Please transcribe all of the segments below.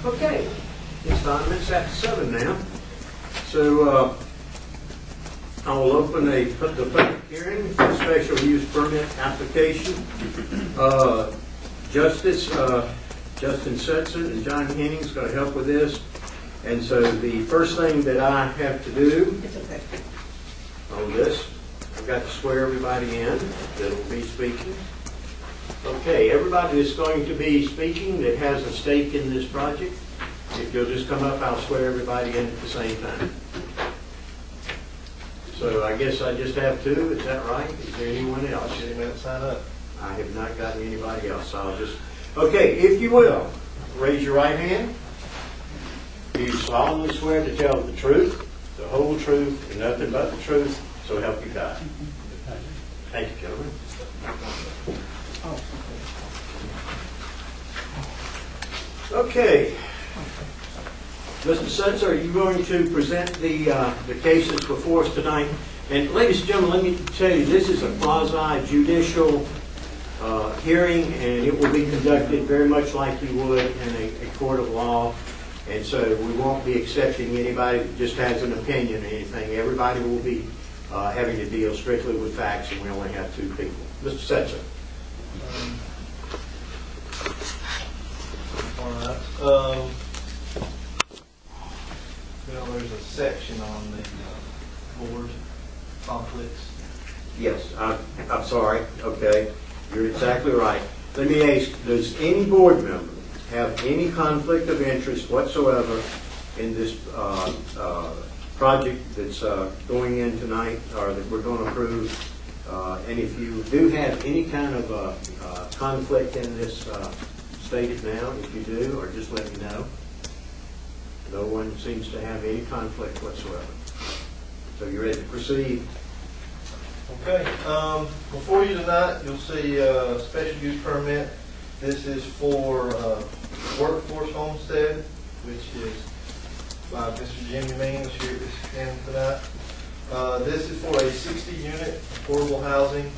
Okay, it's 5 minutes after 7 now. So I will open the public hearing for the special use permit application. Justice Justin Setzer and John Henning is going to help with this. And so the first thing that I have to do on this, I've got to swear everybody in that will be speaking. Okay, everybody that's going to be speaking that has a stake in this project, if you'll just come up, I'll swear everybody in at the same time. So I guess I just have two, is that right? Is there anyone else? Anyone sign up? I have not gotten anybody else, so I'll just... Okay, if you will, raise your right hand. Do you solemnly swear to tell the truth, the whole truth, and nothing but the truth, so help you God? Thank you, gentlemen. Okay. Mr. Setzer, are you going to present the cases before us tonight? And ladies and gentlemen, let me tell you, this is a quasi-judicial hearing, and it will be conducted very much like you would in a court of law. And so we won't be accepting anybody that just has an opinion or anything. Everybody will be having to deal strictly with facts, and we only have two people. Mr. Setzer. All right. There's a section on the board conflicts. Yes, I'm sorry. Okay, you're exactly right. Let me ask, does any board member have any conflict of interest whatsoever in this project that's going in tonight, or that we're going to approve? And if you do have any kind of conflict in this, state it now if you do, or just let me know. No one seems to have any conflict whatsoever. So you're ready to proceed? Okay. Before you tonight, you'll see a special use permit. This is for Workforce Homestead, which is by Mr. Jimmy Means here at this end tonight. This is for a 60-unit affordable housing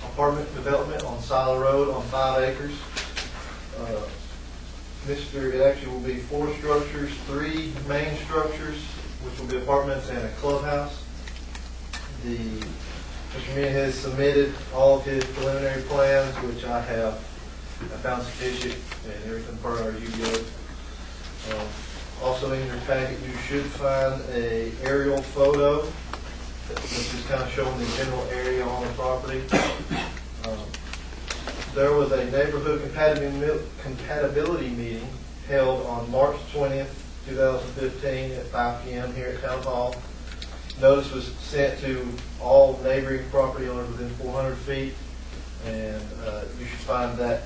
apartment development on Silo Road on 5 acres. It actually will be 4 structures, 3 main structures, which will be apartments and a clubhouse. Mr. Meehan has submitted all of his preliminary plans, which I found sufficient and everything per our UDO. Also in your packet, you should find an aerial photo, which is kind of showing the general area on the property. There was a neighborhood compatibility meeting held on March 20th, 2015 at 5 p.m. here at Town Hall. Notice was sent to all neighboring property owners within 400 feet, and you should find that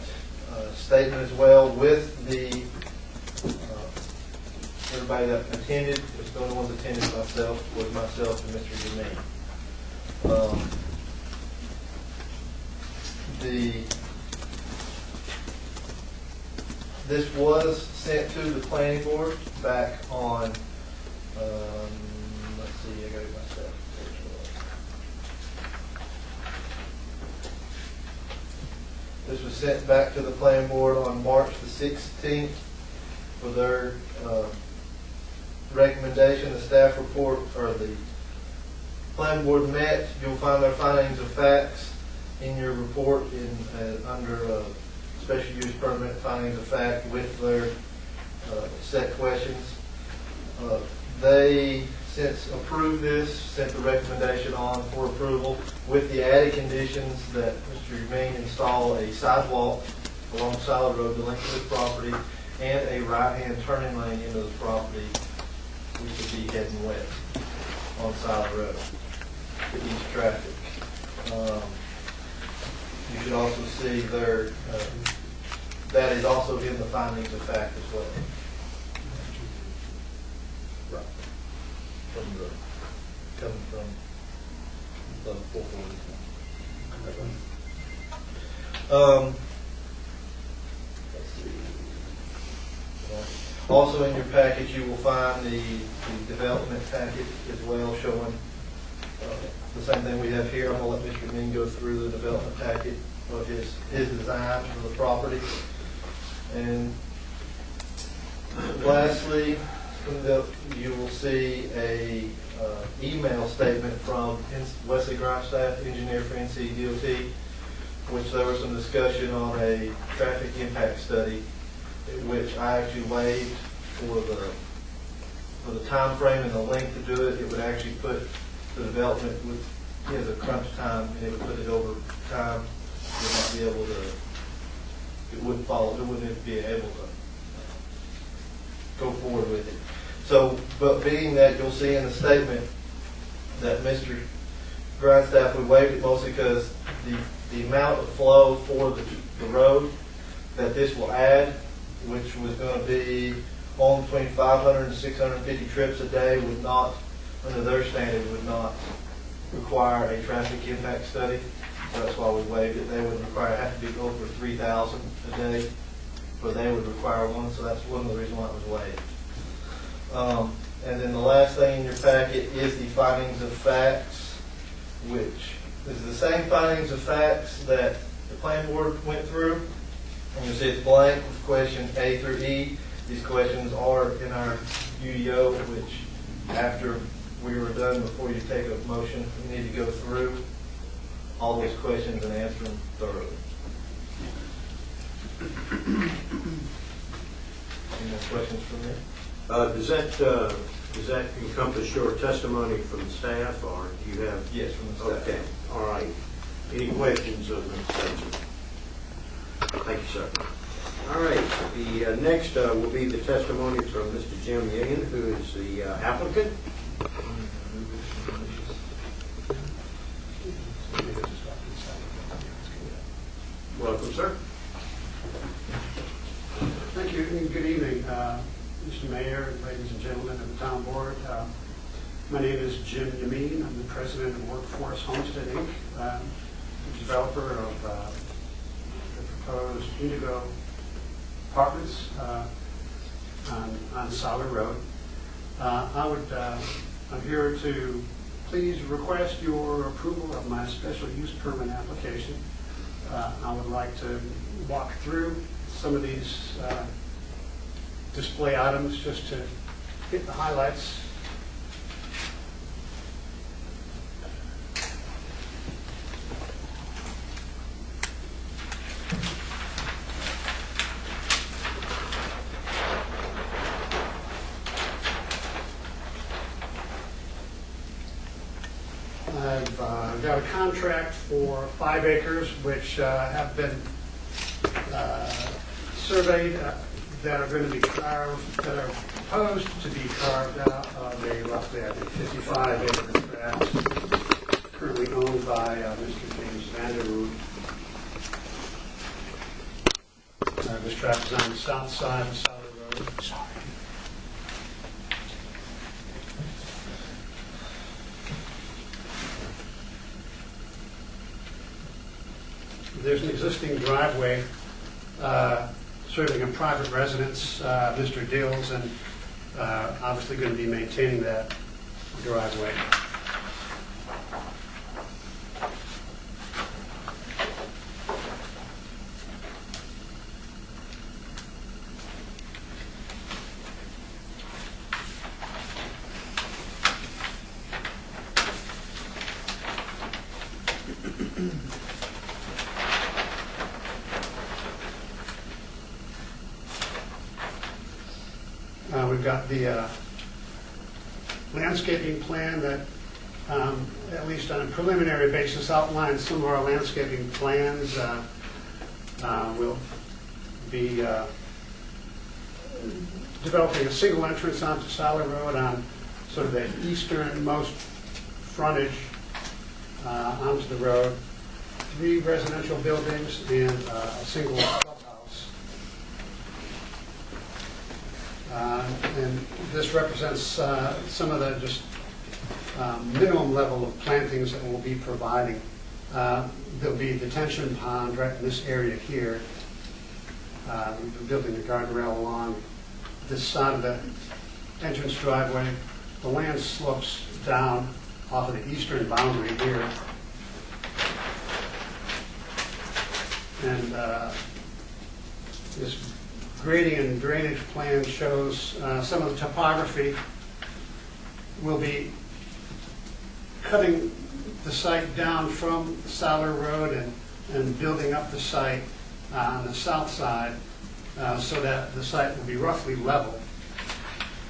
statement as well with the everybody that attended. The only ones attended was myself and Mr. Germain. This was sent to the planning board back on, let's see, I got it myself. This was sent back to the planning board on March the 16th for their recommendation. The staff report, or the planning board met. You'll find their findings of facts in your report under special use permit findings of fact with their set questions. They since approved this, sent the recommendation on for approval with the added conditions that Mr. Germain install a sidewalk along Silo Road to link to the property and a right-hand turning lane into the property, which would be heading west on Silo Road to ease traffic. You should also see that is also in the findings of fact as well. Right. Coming from the 440. Let's see. Also in your package you will find the development package as well, showing the same thing we have here. I'm gonna let Mr. Min go through the development packet of his design for the property. And lastly, you will see a email statement from Wesley Grindstaff, engineer for NCDOT, which there was some discussion on a traffic impact study, which I actually waived for the time frame and the length to do it. It would actually put the development with a crunch time, and it would put it over time. It would not be able to. It wouldn't follow. It wouldn't be able to go forward with it. So, but being that you'll see in the statement that Mr. Grindstaff, we waived it mostly because the amount of flow for the road that this will add, which was going to be on between 500 and 650 trips a day, would not, under their standard, would not require a traffic impact study. So that's why we waived it. They would require, have to be over 3,000 a day, but they would require one. So that's one of the reasons why it was waived. And then the last thing in your packet is the findings of facts, which is the same findings of facts that the planning board went through. And you'll see it's blank with question A through E. These questions are in our UDO, which after we were done, before you take a motion, you need to go through all those questions and answer them thoroughly. Any more questions from me? Does that encompass your testimony from the staff, or do you have? Yes, from the staff. Okay, all right. Any questions of Mr. Spencer? Thank you, sir. All right, the next will be the testimony from Mr. Jim Yin, who is the applicant. Welcome, sir. Thank you, and good evening, Mr. Mayor, ladies and gentlemen of the town board. My name is Jim Yamin. I'm the president of Workforce Homestead, Inc., developer of the proposed Indigo apartments on Solid Road. I'm here to please request your approval of my special use permit application. I would like to walk through some of these display items just to hit the highlights. I've got a contract for 5 acres, which have been surveyed, that are going to be carved, that are proposed to be carved out of a roughly, I think, 55-acre tract currently owned by Mr. James Vanderroot. This tract is on the south side of Solid Road. Sorry. There's an existing driveway serving a private residence, Mr. Dills, and obviously going to be maintaining that driveway. We've got the landscaping plan that, at least on a preliminary basis, outlines some of our landscaping plans. We'll be developing a single entrance onto Solid Road on sort of the easternmost frontage onto the road, 3 residential buildings, and a single clubhouse. And this represents some of the just minimum level of plantings that we'll be providing. There'll be a detention pond right in this area here. We've been building the guardrail along this side of the entrance driveway. The land slopes down off of the eastern boundary here. And this grading and drainage plan shows some of the topography. We'll be cutting the site down from Siler Road and building up the site on the south side so that the site will be roughly level.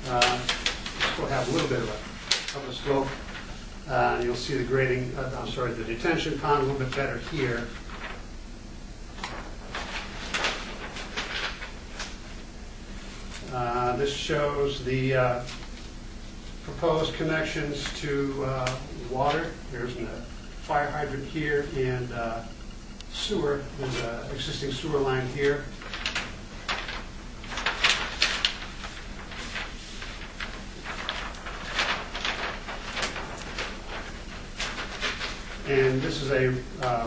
We'll have a little bit of a slope. You'll see the grading, the detention pond a little bit better here. This shows the proposed connections to water. There's a fire hydrant here and sewer. There's an existing sewer line here. And this is a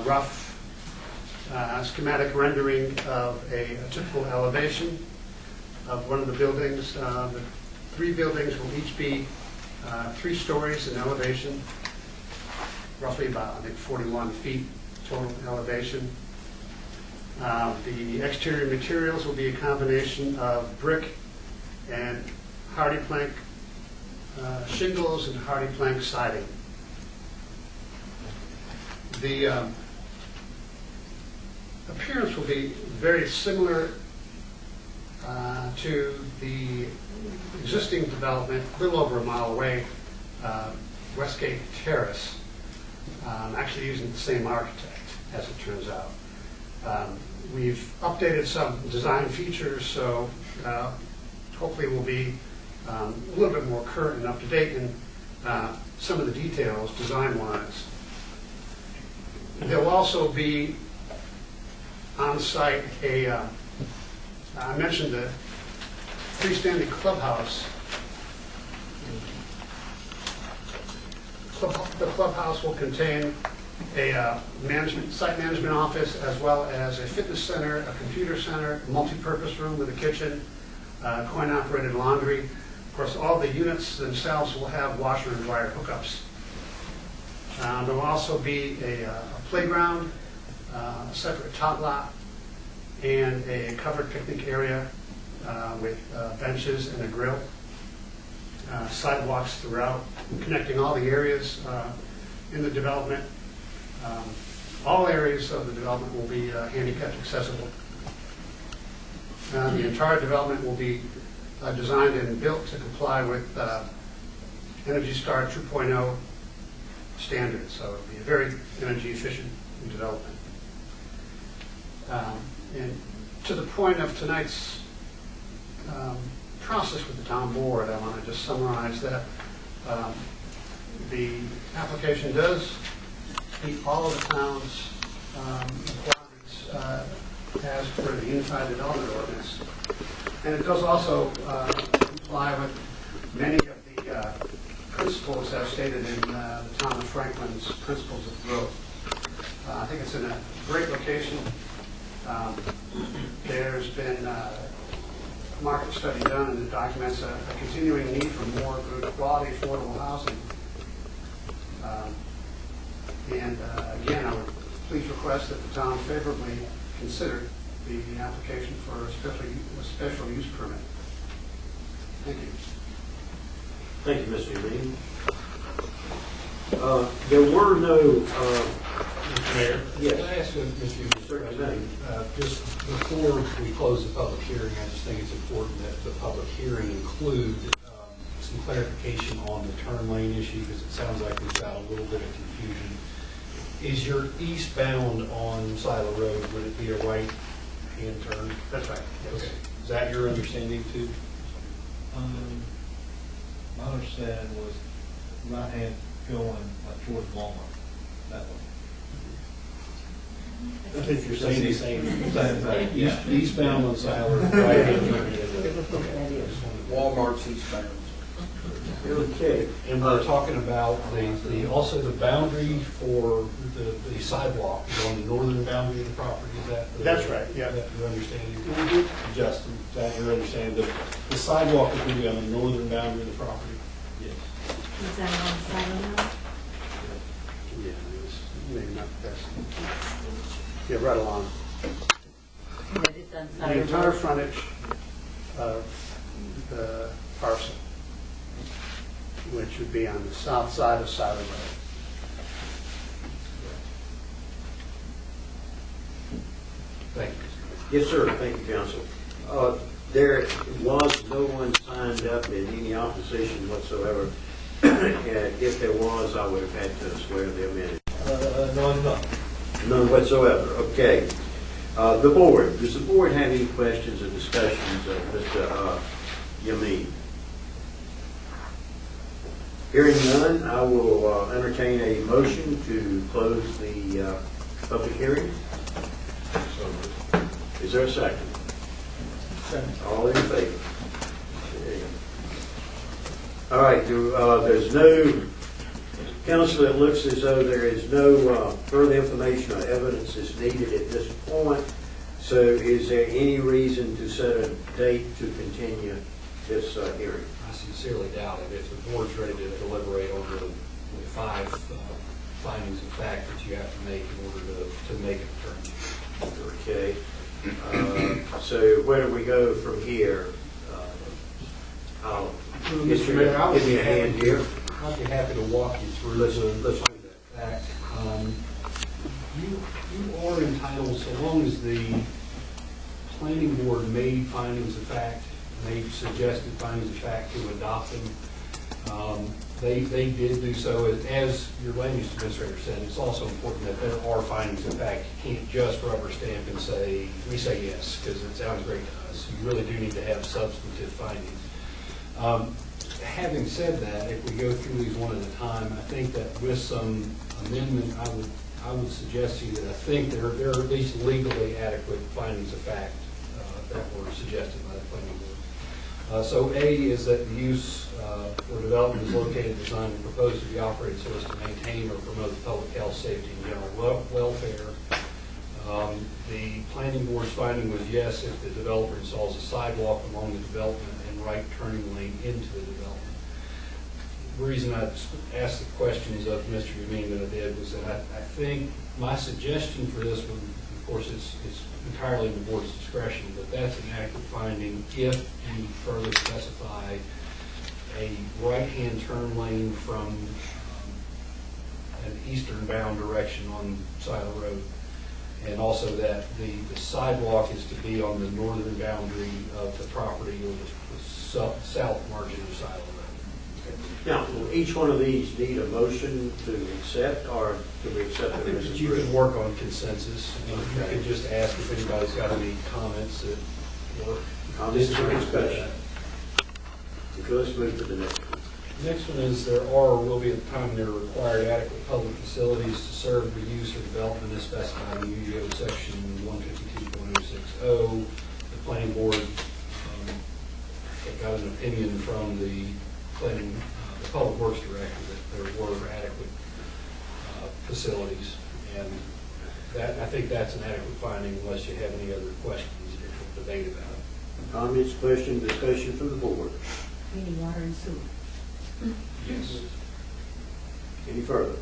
rough schematic rendering of a typical elevation of one of the buildings. The three buildings will each be 3 stories in elevation, roughly about, I think, 41 feet total elevation. The exterior materials will be a combination of brick and hardy plank shingles and hardy plank siding. The appearance will be very similar to the existing development, a little over a mile away, Westgate Terrace, actually using the same architect, as it turns out. We've updated some design features, so hopefully we'll be a little bit more current and up to date in some of the details design-wise. There'll also be on site I mentioned the freestanding clubhouse. The clubhouse will contain a site management office as well as a fitness center, a computer center, a multi-purpose room with a kitchen, coin-operated laundry. Of course, all the units themselves will have washer and dryer hookups. There will also be a playground, a separate tot lot, and a covered picnic area with benches and a grill. Sidewalks throughout, connecting all the areas in the development. All areas of the development will be handicap accessible. The entire development will be designed and built to comply with Energy Star 2.0 standards, so it'll be a very energy efficient development. And to the point of tonight's process with the town board, I want to just summarize that the application does meet all of the town's requirements as per the Unified Development Ordinance, and it does also comply with many of the principles as stated in Thomas Franklin's Principles of Growth. I think it's in a great location. There's been a market study done, and it documents a continuing need for more good quality affordable housing. Again, I would please request that the town favorably consider the application for a special use permit. Thank you. Thank you, Mr. Green. There were no... Mr. Mayor? Yes. Can I ask Mr. Certainly. Just before we close the public hearing, I just think it's important that the public hearing include some clarification on the turn lane issue, because it sounds like we've got a little bit of confusion. Is your eastbound on Silo Road, would it be a right-hand turn? That's right. Yes. Okay. Is that your understanding too? My understanding was right hand going like towards Walmart, that way. I think you're saying the same. Same thing, yeah. Eastbound on Silo, right-hand turn. Walmart's eastbound. Okay. And we're talking about also the boundary for the sidewalk is on the northern boundary of the property. Is that? That's right, yeah. Is that your understanding? Justin, is that your understanding? The sidewalk is going to be on the northern boundary of the property? Yes. Is that on Silo Road? maybe not the best. Yeah, right along. That it's on The Sire entire Road. frontage of the parcel, which would be on the south side of Sire Road. Thank you. Yes, sir. Thank you, counsel. There was no one signed up in any opposition whatsoever. And if there was, I would have had to swear them in. No. None whatsoever. Okay. The board, does the board have any questions or discussions of Mr. Yamin? Hearing none, I will entertain a motion to close the public hearing. Is there a second? Second. All in favor? Okay. All right, there's no, counsel, it looks as though there is no further information or evidence is needed at this point. So is there any reason to set a date to continue this hearing? I sincerely doubt it. If the board's ready to deliberate on the 5 findings of fact that you have to make in order to make a determination. Okay. So where do we go from here? Mr. Mayor, I would give me a hand here. I'd be happy to walk you through Let's- the findings of fact. You are entitled, so long as the planning board made findings of fact, made suggested findings of fact to adopt them, they did do so. As your land use administrator said, it's also important that there are findings of fact. You can't just rubber stamp and say, we say yes, because it sounds great to us. You really do need to have substantive findings. Having said that, if we go through these one at a time, I think that with some amendment, I would suggest to you that I think there are at least legally adequate findings of fact that were suggested by the planning board. So A is that the use for development is located, designed, and proposed to be operated so as to maintain or promote public health, safety, and general welfare. The planning board's finding was yes, if the developer installs a sidewalk along the development and right turning lane into the development. The reason I asked the questions of Mr. Yamin that I did was that I think my suggestion for this one, of course, it's entirely in the board's discretion, but that's an accurate finding if you further specify a right-hand turn lane from an eastern bound direction on Silo Road, and also that the sidewalk is to be on the northern boundary of the property or the south margin of Silo Road. Now, will each one of these need a motion to accept, or do we accept I it think as that a you group? can work on consensus. You can just ask if anybody's got any comments that work. Comments or discussion? Okay, let's move to the next one. Next one is there are or will be at the time there are required adequate public facilities to serve the use or development as specified in UGO section 152.060. The planning board got an opinion from the public works director that there were adequate facilities, and that I think that's an adequate finding unless you have any other questions or debate about it. Comments, questions, discussion from the board? We need water and sewer. Yes. Any further?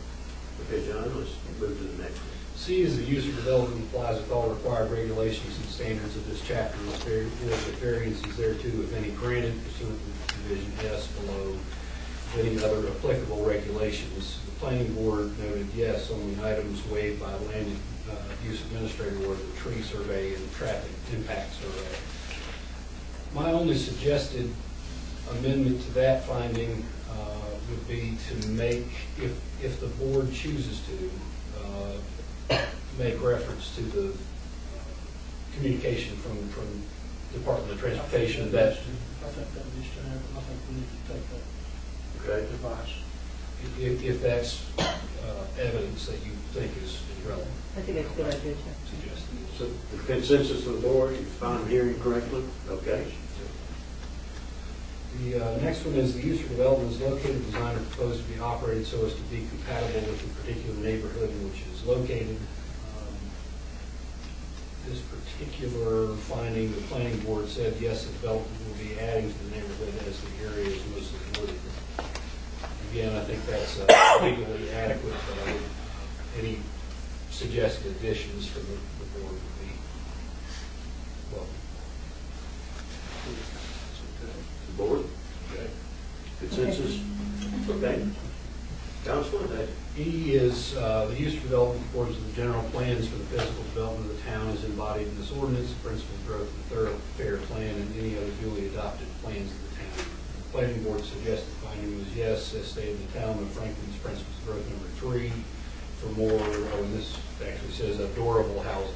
Okay, John, let's move to the next one. C is the use or development complies with all required regulations and standards of this chapter, with variances thereto, if any, granted pursuant to Division S below any other applicable regulations. The planning board noted yes on the items waived by land use administrator were the tree survey and traffic impact survey. My only suggested amendment to that finding would be to make, if the board chooses to, make reference to the communication from Department of Transportation that I think that needs to happen. I think we need to take that Okay. advice. if that's evidence that you think is relevant. I think that's a good idea, Chuck. Suggest. So the consensus of the board, if I'm hearing correctly? Okay. The next one is the use or development is located, designed, or proposed to be operated so as to be compatible with the particular neighborhood in which it is located. This particular finding, the planning board said yes, the development will be adding to the neighborhood as the area is mostly wooded. Again, I think that's legally adequate, but any suggested additions from the board would be welcome. The board? Consensus? Okay. Councilman, that E is the use of development according to the general plans for the physical development of the town is embodied in this ordinance, the principles of growth, the thorough, fair plan, and any other duly adopted plans of the town. The planning board suggested finding was yes, as stated in the town of Franklin's principles of growth number 3, for more, and this actually says adorable housing.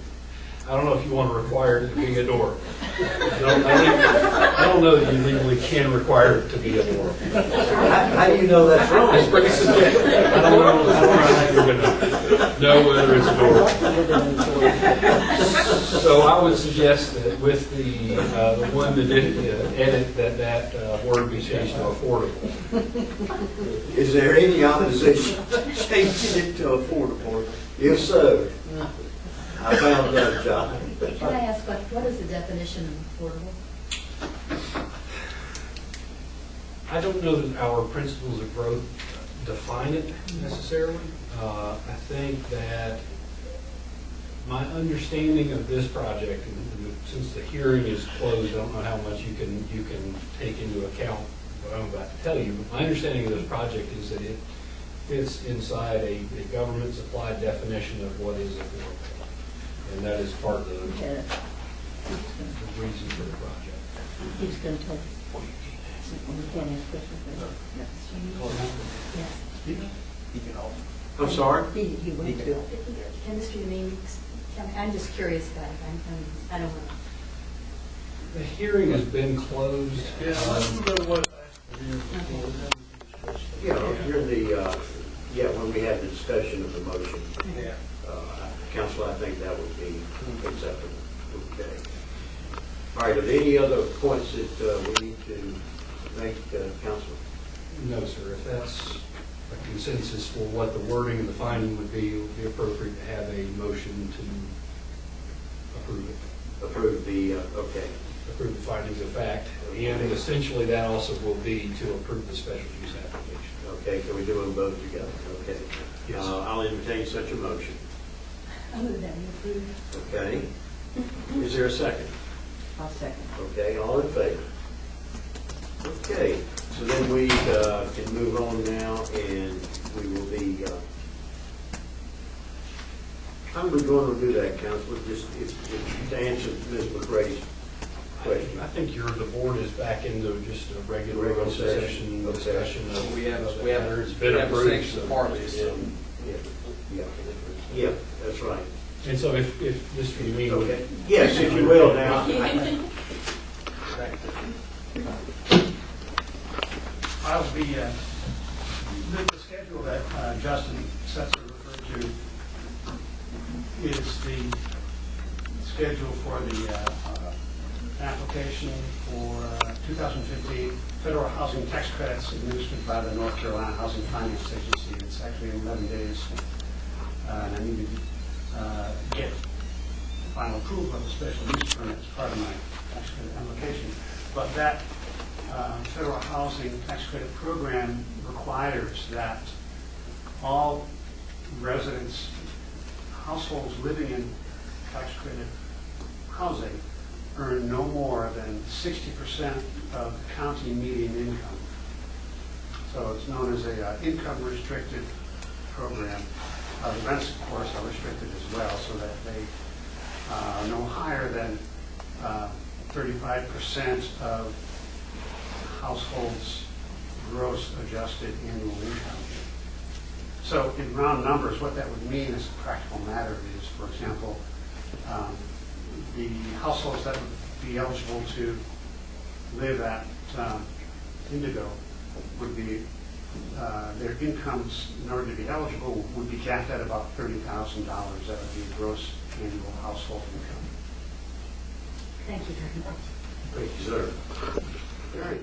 I don't know if you want to require it to be adorable. I don't know that you legally can require it to be adorable. how do you know that's wrong? It's pretty subjective. I don't know how you're going to know whether it's adorable. So I would suggest that with the one that did edit, that word be changed to affordable. Is there any opposition to changing it to affordable? If so, I found that job. Can I ask, what is the definition of affordable? I don't know that our principles of growth define it necessarily. I think that my understanding of this project, and since the hearing is closed, I don't know how much you can take into account what I'm about to tell you, but my understanding of this project is that it fits inside a government supplied definition of what is affordable. And that is part of the reason for the project. He's going to talk. You can't ask questions. I'm sorry? He went to. Can Mr. Yameen, I'm just curious about it. I don't know. The hearing has been closed. During the, when we had the discussion of the motion. Council, I think that would be acceptable. Okay. All right, are there any other points that we need to make, Councilman? No, sir. If that's a consensus for what the wording and the finding would be, it would be appropriate to have a motion to approve it. Approve the, okay. Approve the findings of fact. And essentially that also will be to approve the special use application. Okay, can we do them both together? Okay. Yes. I'll entertain such a motion. I move that we approve. Okay. Is there a second? I'll second. Okay, all in favor? Okay, so then we can move on now, and we will be, how are we going to do that, Councilor? Just to answer Ms. McRae's question. I think the board is back into just a regular Regular session. session discussion of We have it's been approved. sanctioned part of this. Yeah, that's right. And so if Mr. Yameen would. Okay. Yes, if you will now. I'll be, the schedule that Justin Setzer referred to is the schedule for the application for 2015 federal housing tax credits administered by the North Carolina Housing Finance Agency. It's actually 11 days, and I need to get final approval of the special use permit as part of my tax credit application. But that federal housing tax credit program requires that all residents, households living in tax credit housing earn no more than 60% of the county median income. So it's known as a income restricted program. The rents, of course, are restricted as well, so that they are no higher than 35% of households' gross adjusted annual income. So in round numbers, what that would mean as a practical matter is, for example, the households that would be eligible to live at Indigo would be, their incomes in order to be eligible would be capped at about $30,000. That would be gross annual household income. Thank you very much. Thank you, sir. All right.